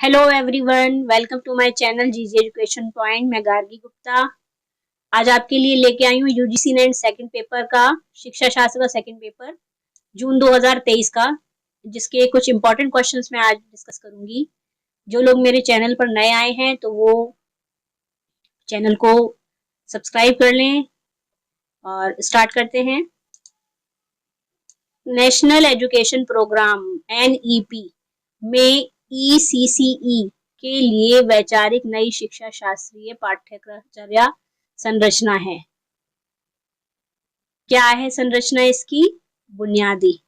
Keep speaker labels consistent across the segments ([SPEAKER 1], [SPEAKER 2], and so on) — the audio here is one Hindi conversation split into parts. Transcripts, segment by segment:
[SPEAKER 1] Hello everyone, welcome to my channel GG education point. मैं गार्गी गुप्ता आज आपके लिए लेके आई हूँ यूजीसी नेट सेकंड पेपर का शिक्षा शास्त्र का सेकंड पेपर जून 2023 का, जिसके कुछ इंपॉर्टेंट क्वेश्चंस मैं आज डिस्कस करूंगी। जो लोग मेरे चैनल पर नए आए हैं तो वो चैनल को सब्सक्राइब कर लें और स्टार्ट करते हैं। नेशनल एजुकेशन प्रोग्राम NEP में ECCE के लिए वैचारिक नई शिक्षा शास्त्रीय पाठ्यचर्या संरचना है। क्या है संरचना इसकी? बुनियादी।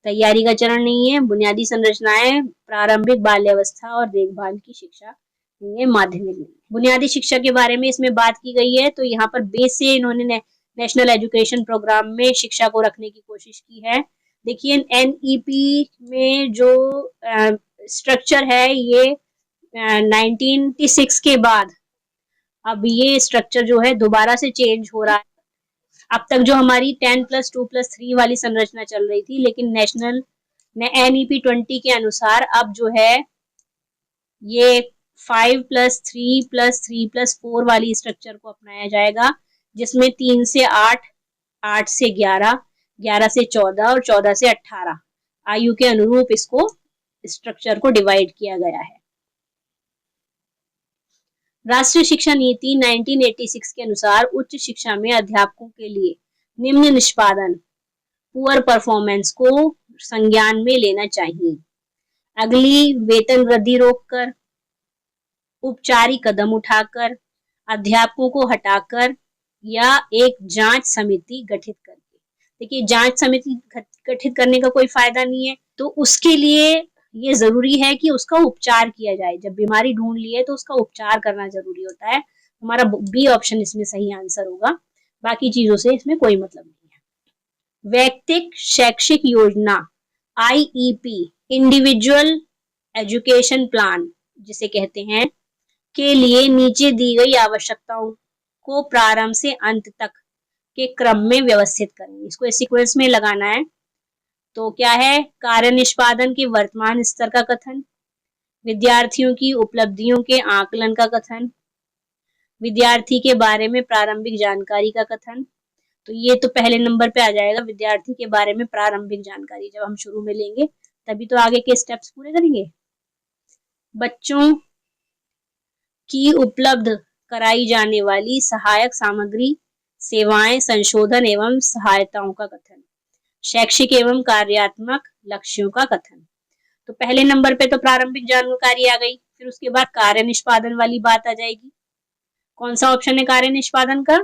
[SPEAKER 1] तैयारी का चरण नहीं है, बुनियादी संरचना है। प्रारंभिक बाल्यावस्था और देखभाल की शिक्षा नहीं है, माध्यमिक नहीं। बुनियादी शिक्षा के बारे में इसमें बात की गई है, तो यहाँ पर बेस से इन्होंने नेशनल एजुकेशन प्रोग्राम में शिक्षा को रखने की कोशिश की है। देखिए NEP में जो स्ट्रक्चर है ये 1996 के बाद अब ये स्ट्रक्चर जो है दोबारा से चेंज हो रहा है। अब तक जो हमारी 10+2+3 वाली संरचना चल रही थी, लेकिन नेशनल NEP 20 के अनुसार अब जो है ये 5+3+3+4 वाली स्ट्रक्चर को अपनाया जाएगा, जिसमें 3 से 8, 8 से 11, 11 से 14 और 14 से 18 आयु के अनुरूप इसको स्ट्रक्चर को डिवाइड किया गया है। राष्ट्रीय शिक्षा नीति 1986 के अनुसार उच्च शिक्षा में अध्यापकों के लिए निम्न निष्पादन पुअर परफॉर्मेंस को संज्ञान में लेना चाहिए। अगली वेतन वृद्धि रोककर, औपचारिक कदम उठाकर, अध्यापकों को हटाकर या एक जांच समिति गठित करके। देखिए जांच समिति गठित करने का कोई फायदा नहीं है, तो उसके लिए ये जरूरी है कि उसका उपचार किया जाए। जब बीमारी ढूंढ ली है तो उसका उपचार करना जरूरी होता है। हमारा बी ऑप्शन इसमें सही आंसर होगा, बाकी चीजों से इसमें कोई मतलब नहीं है। वैयक्तिक शैक्षिक योजना IEP इंडिविजुअल एजुकेशन प्लान जिसे कहते हैं के लिए नीचे दी गई आवश्यकताओं को प्रारंभ से अंत तक के क्रम में व्यवस्थित करें। इसको सीक्वेंस में लगाना है। तो क्या है? कार्य निष्पादन के वर्तमान स्तर का कथन, विद्यार्थियों की उपलब्धियों के आकलन का कथन, विद्यार्थी के बारे में प्रारंभिक जानकारी का कथन। तो ये तो पहले नंबर पे आ जाएगा, विद्यार्थी के बारे में प्रारंभिक जानकारी जब हम शुरू में लेंगे तभी तो आगे के स्टेप्स पूरे करेंगे। बच्चों की उपलब्ध कराई जाने वाली सहायक सामग्री, सेवाएं, संशोधन एवं सहायताओं का कथन, शैक्षिक एवं कार्यात्मक लक्ष्यों का कथन। तो पहले नंबर पे तो प्रारंभिक जानकारी आ गई, फिर उसके बाद कार्य निष्पादन वाली बात आ जाएगी। कौन सा ऑप्शन है कार्य निष्पादन का?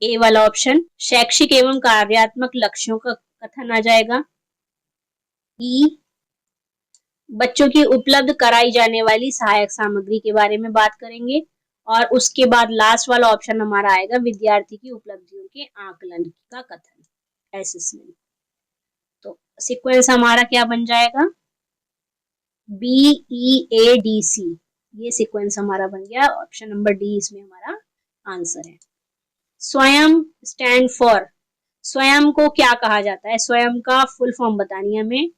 [SPEAKER 1] ए वाला ऑप्शन। शैक्षिक एवं कार्यात्मक लक्ष्यों का कथन आ जाएगा। ई, बच्चों की उपलब्ध कराई जाने वाली सहायक सामग्री के बारे में बात करेंगे, और उसके बाद लास्ट वाला ऑप्शन हमारा आएगा विद्यार्थी की उपलब्धियों के आकलन का कथन, असेसमेंट। तो सीक्वेंस हमारा क्या बन जाएगा? BEADC, ये सीक्वेंस हमारा बन गया। ऑप्शन नंबर डी इसमें हमारा आंसर है। स्वयं स्टैंड फॉर, स्वयं को क्या कहा जाता है? स्वयं का फुल फॉर्म बतानी है हमें।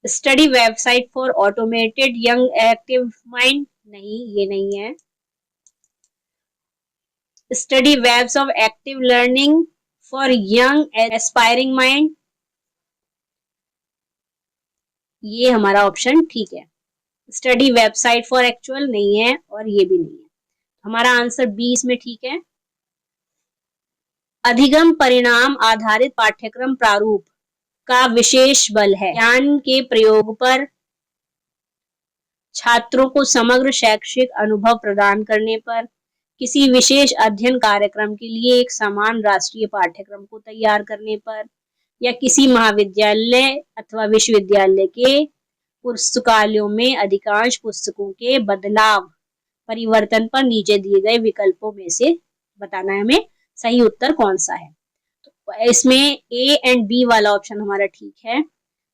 [SPEAKER 1] Study website for automated young active mind, नहीं ये नहीं है। Study webs of active learning for young aspiring mind, ये हमारा ऑप्शन ठीक है। स्टडी वेबसाइट फॉर एक्चुअल नहीं है, और ये भी नहीं है। हमारा आंसर बी इसमें ठीक है। अधिगम परिणाम आधारित पाठ्यक्रम प्रारूप का विशेष बल है ज्ञान के प्रयोग पर, छात्रों को समग्र शैक्षिक अनुभव प्रदान करने पर, किसी विशेष अध्ययन कार्यक्रम के लिए एक समान राष्ट्रीय पाठ्यक्रम को तैयार करने पर, या किसी महाविद्यालय अथवा विश्वविद्यालय के पुस्तकालयों में अधिकांश पुस्तकों के बदलाव परिवर्तन पर नीचे दिए गए विकल्पों में से बताना है हमें सही उत्तर कौन सा है। तो इसमें A एंड B वाला ऑप्शन हमारा ठीक है,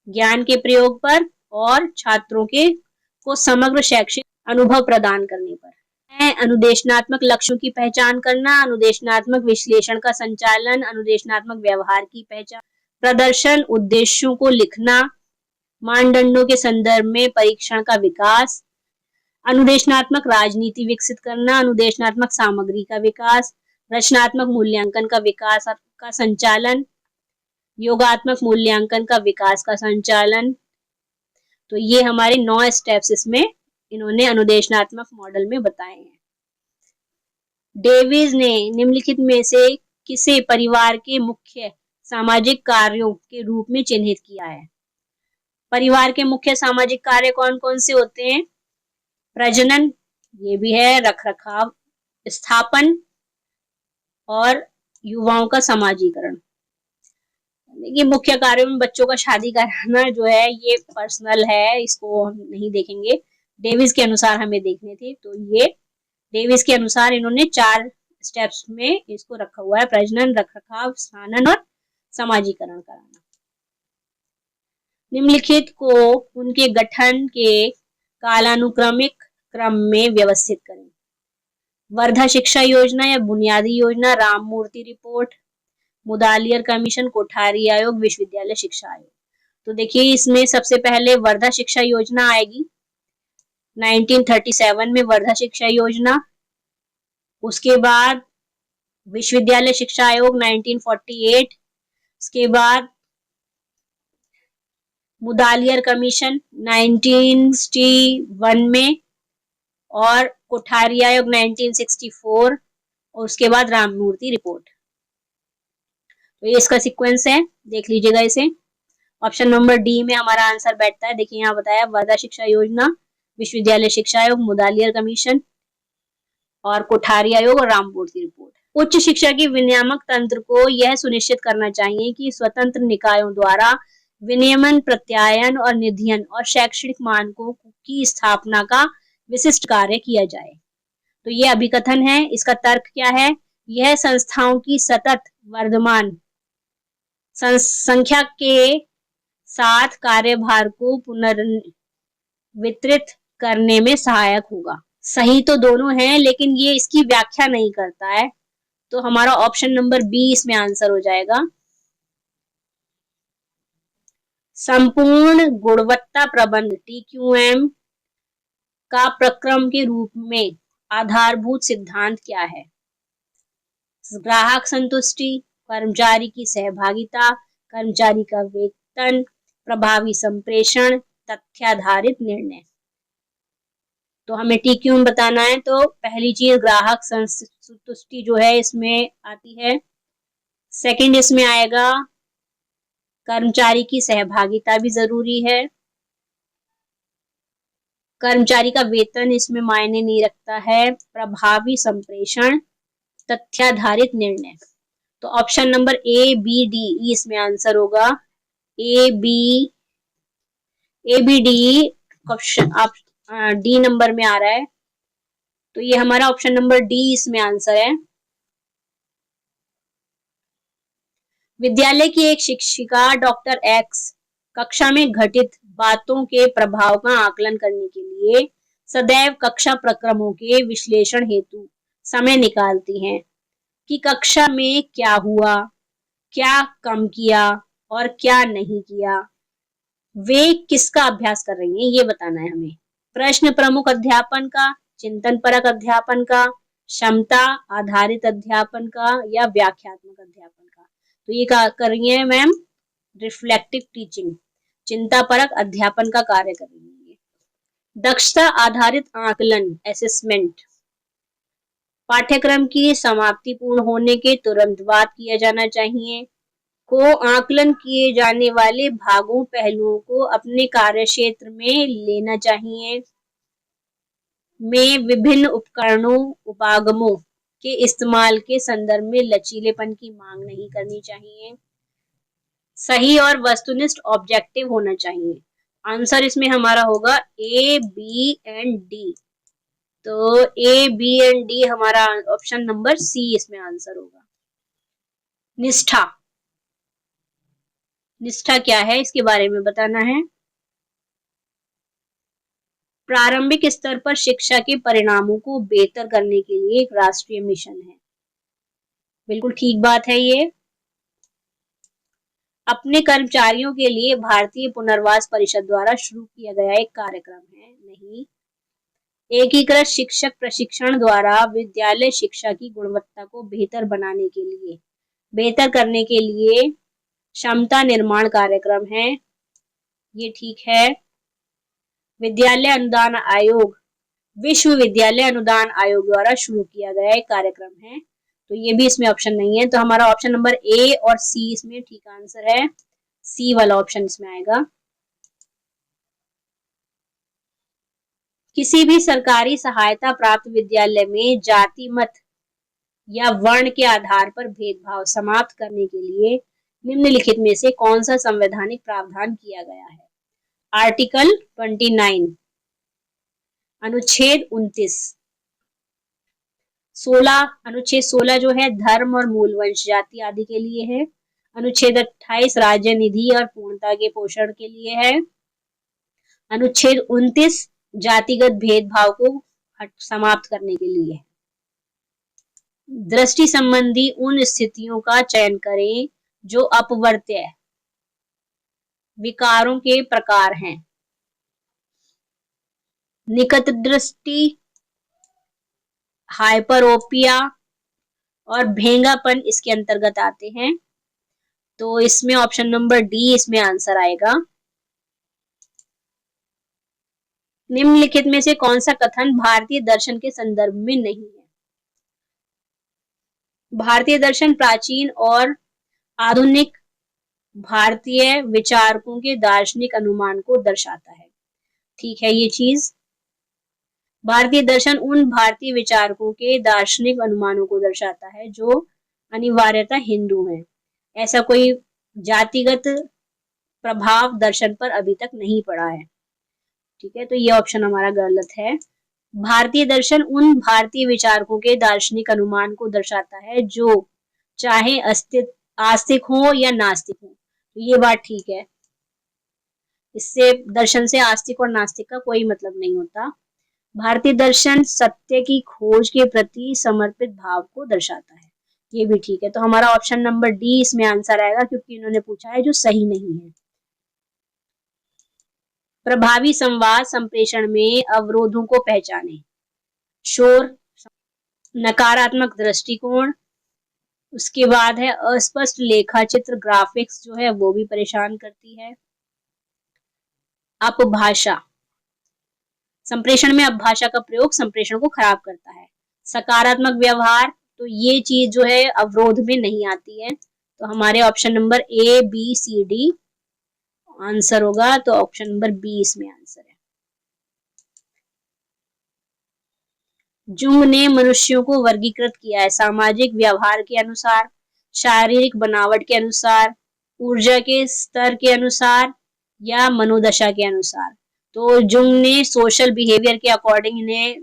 [SPEAKER 1] ज्ञान के प्रयोग पर और छात्रों के को समग्र शैक्षिक अनुभव प्रदान करने पर है। अनुदेशनात्मक लक्ष्यों की पहचान करना, अनुदेशनात्मक विश्लेषण का संचालन, अनुदेशनात्मक व्यवहार की पहचान, प्रदर्शन उद्देश्यों को लिखना, मानदंडों के संदर्भ में परीक्षण का विकास, अनुदेशनात्मक राजनीति विकसित करना, अनुदेशनात्मक सामग्री का विकास, रचनात्मक मूल्यांकन का विकास का संचालन, योगात्मक मूल्यांकन का विकास का संचालन। तो ये हमारे 9 स्टेप्स इसमें इन्होंने अनुदेशनात्मक मॉडल में बताए हैं। डेविस ने निम्नलिखित में से किसे परिवार के मुख्य सामाजिक कार्यों के रूप में चिन्हित किया है? परिवार के मुख्य सामाजिक कार्य कौन कौन से होते हैं? प्रजनन, ये भी है, रखरखाव, स्थापन और युवाओं का समाजीकरण। देखिए मुख्य कार्यों में बच्चों का शादी कराना जो है ये पर्सनल है, इसको हम नहीं देखेंगे, डेविस के अनुसार हमें देखने थे। तो ये डेविस के अनुसार इन्होंने 4 स्टेप्स में इसको रखा हुआ है, प्रजनन, रखरखाव, स्थानन और समाजीकरण कराना। निम्नलिखित को उनके गठन के कालानुक्रमिक क्रम में व्यवस्थित करें। वर्धा शिक्षा योजना या बुनियादी योजना, राममूर्ति रिपोर्ट, मुदालियर कमीशन, कोठारी आयोग, विश्वविद्यालय शिक्षा आयोग। तो देखिए इसमें सबसे पहले वर्धा शिक्षा योजना आएगी 1937 में, वर्धा शिक्षा योजना। उसके बाद विश्वविद्यालय शिक्षा आयोग 1948, उसके बाद मुदालियर कमीशन 1961 में और कोठारी आयोग 1964 और उसके बाद राममूर्ति रिपोर्ट। तो ये इसका सीक्वेंस है, देख लीजिएगा इसे। ऑप्शन नंबर डी में हमारा आंसर बैठता है। देखिए यहाँ बताया वर्धा शिक्षा योजना, विश्वविद्यालय शिक्षा आयोग, मुदालियर कमीशन और कोठारी आयोग और राममूर्ति रिपोर्ट। उच्च शिक्षा की विनियामक तंत्र को यह सुनिश्चित करना चाहिए कि स्वतंत्र निकायों द्वारा विनियमन, प्रत्यायन और निधियन और शैक्षणिक मानकों की स्थापना का विशिष्ट कार्य किया जाए। तो ये अभिकथन है, इसका तर्क क्या है? यह संस्थाओं की सतत वर्धमान संख्या के साथ कार्यभार को पुनर्वितरित करने में सहायक होगा। सही तो दोनों हैं, लेकिन ये इसकी व्याख्या नहीं करता है, तो हमारा ऑप्शन नंबर बी इसमें आंसर हो जाएगा। संपूर्ण गुणवत्ता प्रबंध TQM का प्रक्रम के रूप में आधारभूत सिद्धांत क्या है? ग्राहक संतुष्टि, कर्मचारी की सहभागिता, कर्मचारी का वेतन, प्रभावी संप्रेषण, तथ्याधारित निर्णय। तो हमें TQM बताना है, तो पहली चीज ग्राहक संतुष्टि जो है इसमें आती है। सेकंड इसमें आएगा कर्मचारी की सहभागिता भी जरूरी है। कर्मचारी का वेतन इसमें मायने नहीं रखता है। प्रभावी संप्रेषण, तथ्याधारित निर्णय। तो option number A, B, D इसमें आंसर होगा। A, B, D option D number में आ रहा है, तो ये हमारा ऑप्शन नंबर डी इसमें आंसर है। विद्यालय की एक शिक्षिका डॉक्टर एक्स कक्षा में घटित बातों के प्रभाव का आकलन करने के लिए सदैव कक्षा प्रक्रमों के विश्लेषण हेतु समय निकालती हैं कि कक्षा में क्या हुआ, क्या कम किया और क्या नहीं किया। वे किसका अभ्यास कर रही हैं ये बताना है हमें। प्रश्न प्रमुख अध्यापन का, चिंतन परक अध्यापन का, क्षमता आधारित अध्यापन का या व्याख्यात्मक अध्यापन का। तो ये कर रही है मैम रिफ्लेक्टिव टीचिंग, चिंता परक अध्यापन का कार्य कर रही है। दक्षता आधारित आकलन असेसमेंट पाठ्यक्रम की समाप्ति पूर्ण होने के तुरंत बाद किया जाना चाहिए। को आकलन किए जाने वाले भागों पहलुओं को अपने कार्य क्षेत्र में लेना चाहिए। में विभिन्न उपकरणों उपागमों के इस्तेमाल के संदर्भ में लचीलेपन की मांग नहीं करनी चाहिए। सही और वस्तुनिष्ठ ऑब्जेक्टिव होना चाहिए। आंसर इसमें हमारा होगा A, B एंड D। तो A, B एंड D हमारा ऑप्शन नंबर C इसमें आंसर होगा। निष्ठा, निष्ठा क्या है इसके बारे में बताना है। प्रारंभिक स्तर पर शिक्षा के परिणामों को बेहतर करने के लिए एक राष्ट्रीय मिशन है। बिल्कुल ठीक बात है ये। अपने कर्मचारियों के लिए भारतीय पुनर्वास परिषद द्वारा शुरू किया गया एक कार्यक्रम है? नहीं। एकीकृत शिक्षक प्रशिक्षण द्वारा विद्यालय शिक्षा की गुणवत्ता को बेहतर बनाने के लिए, बेहतर करने के लिए क्षमता निर्माण कार्यक्रम है, ये ठीक है। विद्यालय अनुदान आयोग, विश्वविद्यालय अनुदान आयोग द्वारा शुरू किया गया एक कार्यक्रम है, तो ये भी इसमें ऑप्शन नहीं है। तो हमारा ऑप्शन नंबर ए और सी इसमें ठीक आंसर है, सी वाला ऑप्शन इसमें आएगा। किसी भी सरकारी सहायता प्राप्त विद्यालय में जाति मत या वर्ण के आधार पर भेदभाव समाप्त करने के लिए निम्नलिखित में से कौन सा संवैधानिक प्रावधान किया गया है? आर्टिकल 29, अनुच्छेद 29, 16, अनुच्छेद 16 जो है धर्म और मूलवंश जाति आदि के लिए है। अनुच्छेद 28 राज्य निधि और पूर्णता के पोषण के लिए है। अनुच्छेद 29 जातिगत भेदभाव को समाप्त करने के लिए है। दृष्टि संबंधी उन स्थितियों का चयन करें जो अपवर्त्य विकारों के प्रकार हैं। निकट दृष्टि, हाइपरोपिया और भेंगापन इसके अंतर्गत आते हैं, तो इसमें ऑप्शन नंबर डी इसमें आंसर आएगा। निम्नलिखित में से कौन सा कथन भारतीय दर्शन के संदर्भ में नहीं है? भारतीय दर्शन प्राचीन और आधुनिक भारतीय विचारकों के दार्शनिक अनुमान को दर्शाता है, ठीक है ये चीज। भारतीय दर्शन उन भारतीय विचारकों के दार्शनिक अनुमानों को दर्शाता है जो अनिवार्यता हिंदू हैं। ऐसा कोई जातिगत प्रभाव दर्शन पर अभी तक नहीं पड़ा है, ठीक है, तो ये ऑप्शन हमारा गलत है। भारतीय दर्शन उन भारतीय विचारकों के दार्शनिक अनुमान को दर्शाता है जो चाहे आस्तिक हो या नास्तिक हो, तो ये बात ठीक है। इससे दर्शन से आस्तिक और नास्तिक का कोई मतलब नहीं होता। भारतीय दर्शन सत्य की खोज के प्रति समर्पित भाव को दर्शाता है, ये भी ठीक है। तो हमारा ऑप्शन नंबर डी इसमें आंसर आएगा, क्योंकि इन्होंने पूछा है जो सही नहीं है। प्रभावी संवाद संप्रेषण में अवरोधों को पहचाने। शोर, नकारात्मक दृष्टिकोण, उसके बाद है अस्पष्ट लेखा चित्र ग्राफिक्स जो है वो भी परेशान करती है। अपभाषा, संप्रेषण में अपभाषा का प्रयोग संप्रेषण को खराब करता है। सकारात्मक व्यवहार, तो ये चीज जो है अवरोध में नहीं आती है, तो हमारे option number A B C D answer होगा, तो ऑप्शन नंबर बी इसमें आंसर है। जुंग ने मनुष्यों को वर्गीकृत किया है सामाजिक व्यवहार के अनुसार, शारीरिक बनावट के अनुसार, ऊर्जा के स्तर के अनुसार या मनोदशा के अनुसार। तो जुंग ने सोशल बिहेवियर के अकॉर्डिंग इन्हें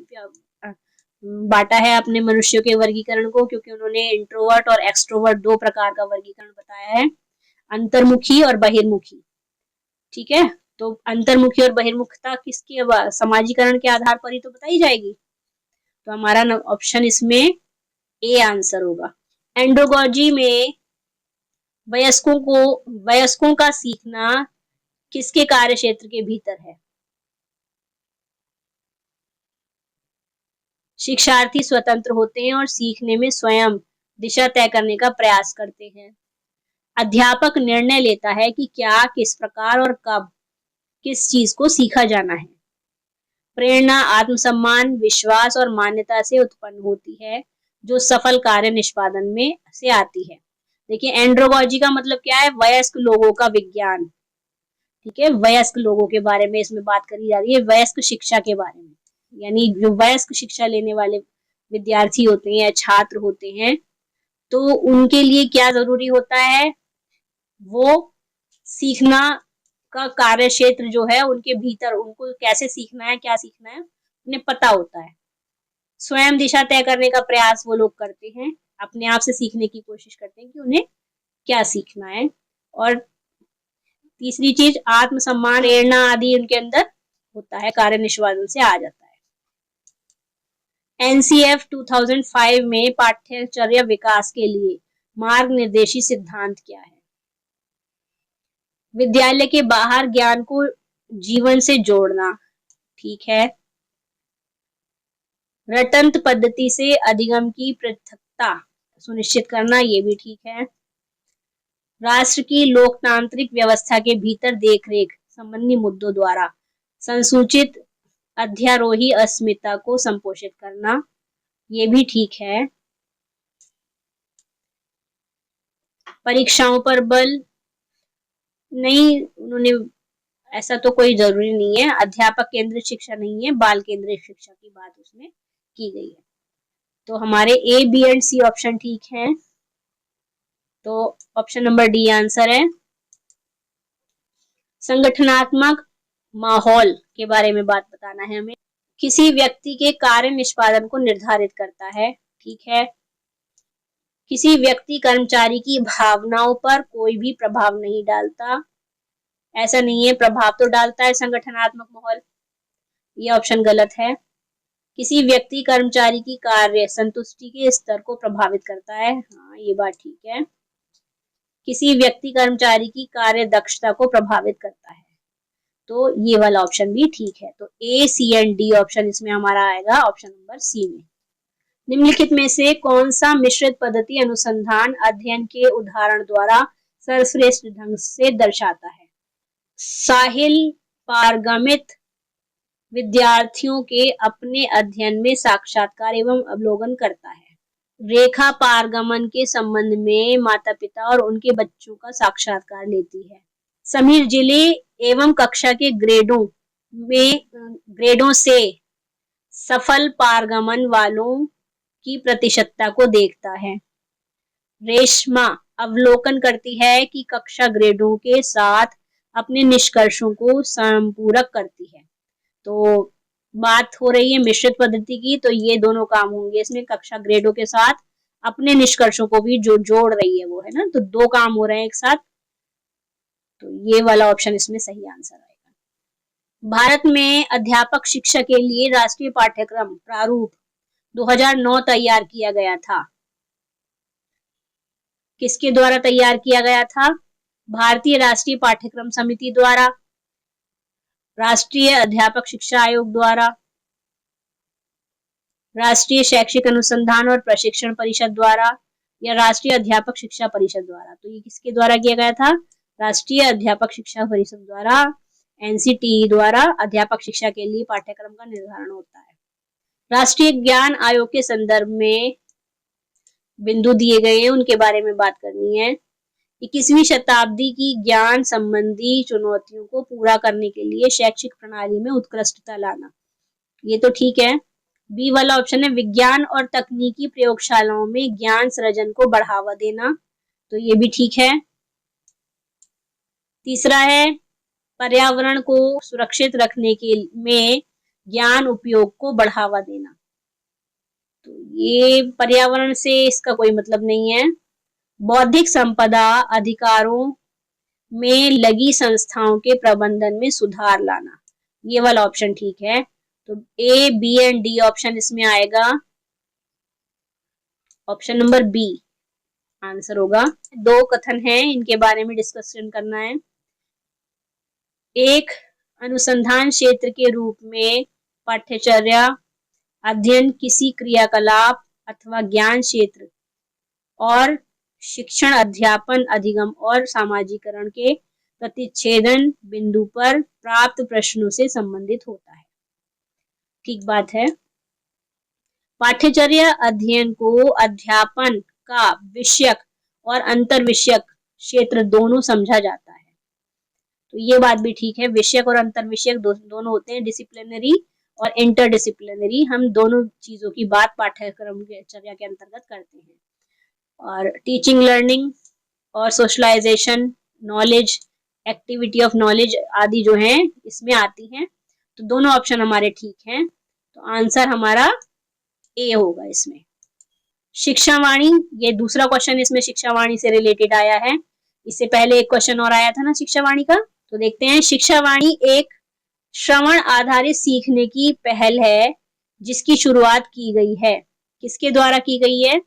[SPEAKER 1] बांटा है अपने मनुष्यों के वर्गीकरण को, क्योंकि उन्होंने इंट्रोवर्ट और एक्सट्रोवर्ट दो प्रकार का वर्गीकरण बताया है, अंतर्मुखी और बहिर्मुखी, ठीक है। तो अंतर्मुखी और बहिर्मुखता किसके समाजीकरण के आधार पर ही तो बताई जाएगी, तो हमारा ऑप्शन इसमें ए आंसर होगा। एंड्रोगॉजी में वयस्कों का सीखना किसके कार्य क्षेत्र के भीतर है? शिक्षार्थी स्वतंत्र होते हैं और सीखने में स्वयं दिशा तय करने का प्रयास करते हैं। अध्यापक निर्णय लेता है कि क्या, किस प्रकार और कब किस चीज को सीखा जाना है। प्रेरणा आत्मसम्मान, विश्वास और मान्यता से उत्पन्न होती है जो सफल कार्य निष्पादन में से आती है। देखिए एंड्रोगॉजी का मतलब क्या है? वयस्क लोगों का विज्ञान, ठीक है, वयस्क लोगों के बारे में इसमें बात करी जा रही है, वयस्क शिक्षा के बारे में, यानी जो वयस्क शिक्षा लेने वाले विद्यार्थी होते हैं या छात्र होते हैं, तो उनके लिए क्या जरूरी होता है? वो सीखना का कार्य क्षेत्र जो है उनके भीतर, उनको कैसे सीखना है, क्या सीखना है, उन्हें पता होता है। स्वयं दिशा तय करने का प्रयास वो लोग करते हैं, अपने आप से सीखने की कोशिश करते हैं कि उन्हें क्या सीखना है। और तीसरी चीज आत्मसम्मान, प्रेरणा आदि उनके अंदर होता है, कार्य निष्पादन से आ जाता है। एनसीएफ 2005 में पाठ्यचर्या विकास के लिए मार्ग निर्देशी सिद्धांत क्या है? विद्यालय के बाहर ज्ञान को जीवन से जोड़ना, ठीक है। रटंत पद्धति से अधिगम की पृथकता सुनिश्चित करना, ये भी ठीक है। राष्ट्र की लोकतांत्रिक व्यवस्था के भीतर देखरेख संबंधी मुद्दों द्वारा संसूचित अध्यारोही अस्मिता को संपोषित करना, ये भी ठीक है। परीक्षाओं पर बल नहीं, उन्होंने ऐसा तो कोई जरूरी नहीं है। अध्यापक केंद्रित शिक्षा नहीं है, बाल केंद्रित शिक्षा की बात उसमें की गई है। तो हमारे ए, बी एंड सी ऑप्शन ठीक है। तो ऑप्शन नंबर डी आंसर है। संगठनात्मक माहौल के बारे में बात बताना है हमें। किसी व्यक्ति के कार्य निष्पादन को निर्धारित करता है, ठीक है। किसी व्यक्ति कर्मचारी की भावनाओं पर कोई भी प्रभाव नहीं डालता, ऐसा नहीं है, प्रभाव तो डालता है संगठनात्मक माहौल, ये ऑप्शन गलत है। किसी व्यक्ति कर्मचारी की कार्य संतुष्टि के स्तर को प्रभावित करता है, हाँ ये बात ठीक है। किसी व्यक्ति कर्मचारी की कार्य दक्षता को प्रभावित करता है, तो ये वाला ऑप्शन भी ठीक है। तो ए, सी एंड डी ऑप्शन इसमें हमारा आएगा ऑप्शन नंबर सी में। निम्नलिखित में से कौन सा मिश्रित पद्धति अनुसंधान अध्ययन के उदाहरण द्वारा सर्वश्रेष्ठ ढंग से दर्शाता है? साहिल पारगमित विद्यार्थियों के अपने अध्ययन में साक्षात्कार एवं अवलोकन करता है। रेखा पारगमन के संबंध में माता पिता और उनके बच्चों का साक्षात्कार लेती है। समीर जिले एवं कक्षा के ग्रेडों से सफल पारगमन वालों की प्रतिशतता को देखता है। रेशमा अवलोकन करती है कि कक्षा ग्रेडों के साथ अपने निष्कर्षों को संपूरक करती है। तो बात हो रही है मिश्रित पद्धति की, तो ये दोनों काम होंगे इसमें, कक्षा ग्रेडों के साथ अपने निष्कर्षों को भी जो जोड़ रही है वो है ना, तो दो काम हो रहे हैं एक साथ, तो ये वाला ऑप्शन इसमें सही आंसर आएगा। भारत में अध्यापक शिक्षा के लिए राष्ट्रीय पाठ्यक्रम प्रारूप 2009 तैयार किया गया था। किसके द्वारा तैयार किया गया था? भारतीय राष्ट्रीय पाठ्यक्रम समिति द्वारा, राष्ट्रीय अध्यापक शिक्षा आयोग द्वारा, राष्ट्रीय शैक्षिक अनुसंधान और प्रशिक्षण परिषद द्वारा, या राष्ट्रीय अध्यापक शिक्षा परिषद द्वारा। तो ये किसके द्वारा किया गया था? राष्ट्रीय अध्यापक शिक्षा परिषद द्वारा, एनसीटीई द्वारा अध्यापक शिक्षा के लिए पाठ्यक्रम का निर्धारण होता है। राष्ट्रीय ज्ञान आयोग के संदर्भ में बिंदु दिए गए हैं, उनके बारे में बात करनी है। 21वीं शताब्दी की ज्ञान संबंधी चुनौतियों को पूरा करने के लिए शैक्षिक प्रणाली में उत्कृष्टता लाना, ये तो ठीक है। बी वाला ऑप्शन है विज्ञान और तकनीकी प्रयोगशालाओं में ज्ञान सृजन को बढ़ावा देना, तो ये भी ठीक है। तीसरा है पर्यावरण को सुरक्षित रखने के में ज्ञान उपयोग को बढ़ावा देना, तो ये पर्यावरण से इसका कोई मतलब नहीं है। बौद्धिक संपदा अधिकारों में लगी संस्थाओं के प्रबंधन में सुधार लाना, ये वाला ऑप्शन ठीक है। तो ए, बी एंड डी ऑप्शन इसमें आएगा, ऑप्शन नंबर बी आंसर होगा। दो कथन हैं, इनके बारे में डिस्कशन करना है। एक, अनुसंधान क्षेत्र के रूप में पाठ्यचर्या अध्ययन किसी क्रियाकलाप अथवा ज्ञान क्षेत्र और शिक्षण अध्यापन अधिगम और सामाजिकरण के प्रतिच्छेदन बिंदु पर प्राप्त प्रश्नों से संबंधित होता है, ठीक बात है। पाठ्यचर्या अध्ययन को अध्यापन का विषयक और अंतर विषयक क्षेत्र दोनों समझा जाता है, तो ये बात भी ठीक है। विषयक और अंतर विषयक दोनों होते हैं, डिसिप्लिनरी और इंटरडिसिप्लिनरी, हम दोनों चीजों की बात पाठ्यक्रम के चर्या के अंतर्गत करते हैं। और टीचिंग लर्निंग और socialisation, knowledge, activity of knowledge आदि जो हैं इसमें आती हैं, तो दोनों ऑप्शन हमारे ठीक हैं, तो आंसर हमारा ए होगा इसमें। शिक्षावाणी, ये दूसरा क्वेश्चन इसमें शिक्षावाणी से रिलेटेड आया है, इससे पहले एक क्वेश्चन और आया था ना शिक्षावाणी का, तो देखते हैं। शिक्षावाणी एक श्रवण आधारित सीखने की पहल है जिसकी शुरुआत की गई है, किसके द्वारा की गई है?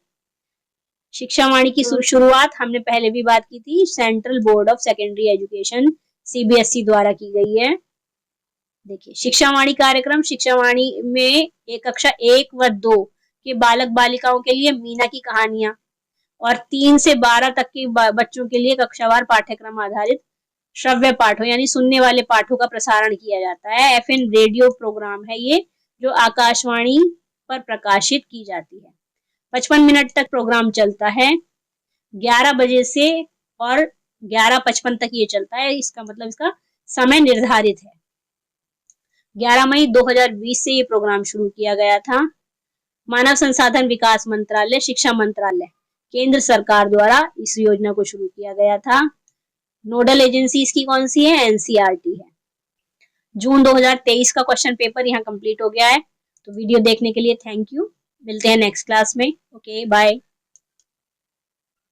[SPEAKER 1] शिक्षावाणी की शुरुआत हमने पहले भी बात की थी, central board of secondary education CBSE द्वारा की गई है। देखिए शिक्षावाणी कार्यक्रम, शिक्षावाणी में एक कक्षा 1 व 2 के बालक बालिकाओं के लिए मीना की कहानियां और 3 से 12 तक के बच्चों के लिए कक्षावार पाठ्यक्रम आधारित श्रव्य पाठों यानी सुनने वाले पाठों का प्रसारण किया जाता है। एफएम रेडियो प्रोग्राम है ये, जो आकाशवाणी पर प्रकाशित की जाती है। 55 मिनट तक प्रोग्राम चलता है, 11 बजे से और 11:55 तक ये चलता है। इसका मतलब इसका समय निर्धारित है। 11 मई 2020 से ये प्रोग्राम शुरू किया गया था। मानव संसाधन विकास मंत्रालय, शिक्षा मंत्रालय, केंद्र सरकार द्वारा इस योजना को शुरू किया गया था। नोडल एजेंसी इसकी कौन सी है? एनसीईआरटी है। जून 2023 का क्वेश्चन पेपर यहाँ कंप्लीट हो गया है। तो वीडियो देखने के लिए थैंक यू। मिलते हैं नेक्स्ट क्लास में। Okay bye.